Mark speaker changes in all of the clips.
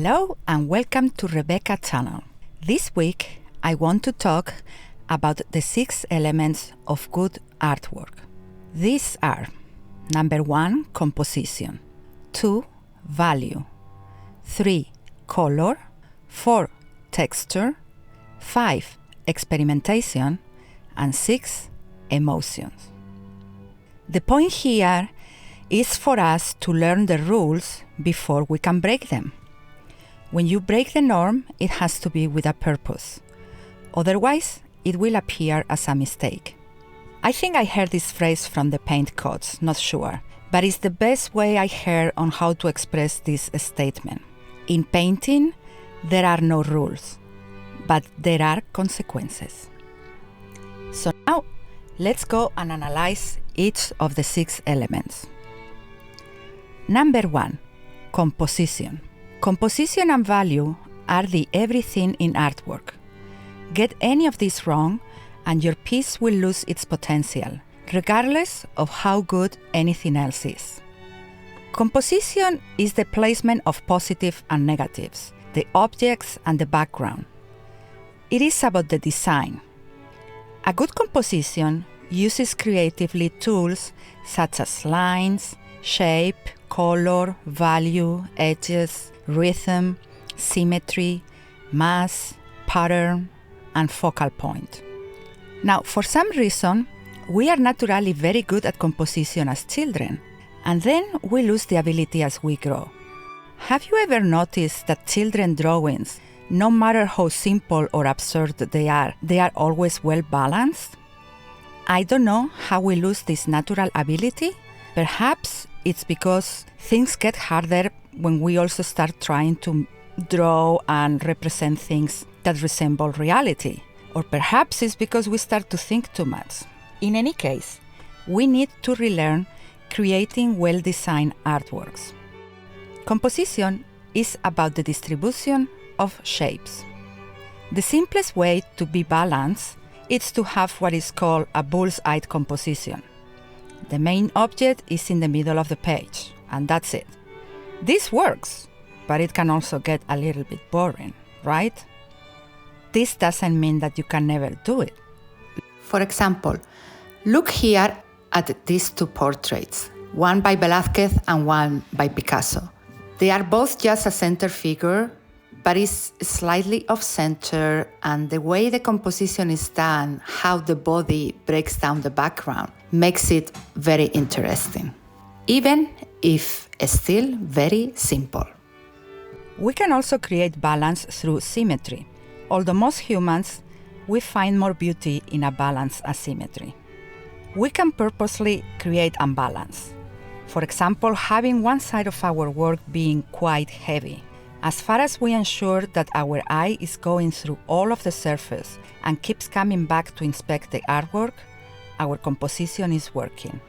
Speaker 1: Hello and welcome to Rebecca channel. This week I want to talk about the 6 elements of good artwork. These are: number 1, composition; 2, value; 3, color; 4, texture; 5, experimentation; and 6, emotions. The point here is for us to learn the rules before we can break them. When you break the norm, it has to be with a purpose. Otherwise, it will appear as a mistake. I think I heard this phrase from the paint codes, not sure, but it's the best way I heard on how to express this statement. In painting, there are no rules, but there are consequences. So now, let's go and analyze each of the 6 elements. Number 1, composition. Composition and value are the everything in artwork. Get any of these wrong and your piece will lose its potential, regardless of how good anything else is. Composition is the placement of positive and negatives, the objects and the background. It is about the design. A good composition uses creatively tools such as lines, shape, color, value, edges, rhythm, symmetry, mass, pattern, and focal point. Now, for some reason, we are naturally very good at composition as children, and then we lose the ability as we grow. Have you ever noticed that children's drawings, no matter how simple or absurd they are always well balanced? I don't know how we lose this natural ability. Perhaps it's because things get harder when we also start trying to draw and represent things that resemble reality. Or perhaps it's because we start to think too much. In any case, we need to relearn creating well-designed artworks. Composition is about the distribution of shapes. The simplest way to be balanced is to have what is called a bull's-eye composition. The main object is in the middle of the page, and that's it. This works, but it can also get a little bit boring, right? This doesn't mean that you can never do it. For example, look here at these 2 portraits, one by Velázquez and one by Picasso. They are both just a center figure, but it's slightly off-center, and the way the composition is done, how the body breaks down the background, makes it very interesting, even if still very simple. We can also create balance through symmetry. Although most humans, we find more beauty in a balanced asymmetry. We can purposely create imbalance. For example, having one side of our work being quite heavy. As far as we ensure that our eye is going through all of the surface and keeps coming back to inspect the artwork, our composition is working.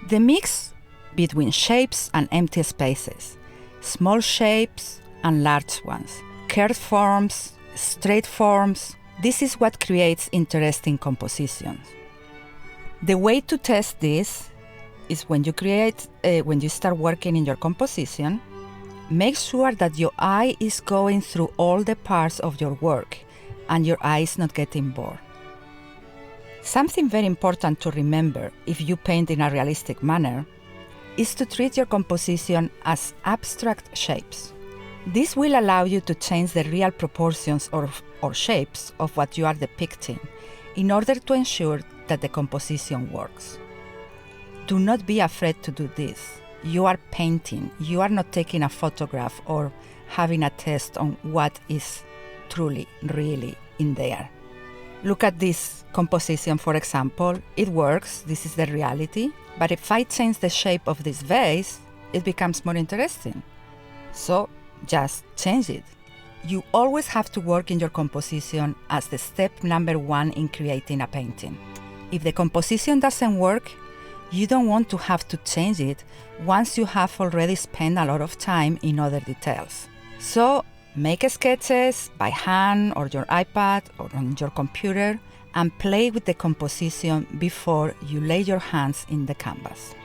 Speaker 1: The mix between shapes and empty spaces, small shapes and large ones, curved forms, straight forms, this is what creates interesting compositions. The way to test this is when you start working in your composition, make sure that your eye is going through all the parts of your work and your eye is not getting bored. Something very important to remember if you paint in a realistic manner is to treat your composition as abstract shapes. This will allow you to change the real proportions or shapes of what you are depicting in order to ensure that the composition works. Do not be afraid to do this. You are painting, you are not taking a photograph or having a test on what is truly, really in there. Look at this composition, for example. It works, this is the reality, but if I change the shape of this vase, it becomes more interesting. So just change it. You always have to work in your composition as the step number 1 in creating a painting. If the composition doesn't work, you don't want to have to change it once you have already spent a lot of time in other details. So make sketches by hand or your iPad or on your computer and play with the composition before you lay your hands in the canvas.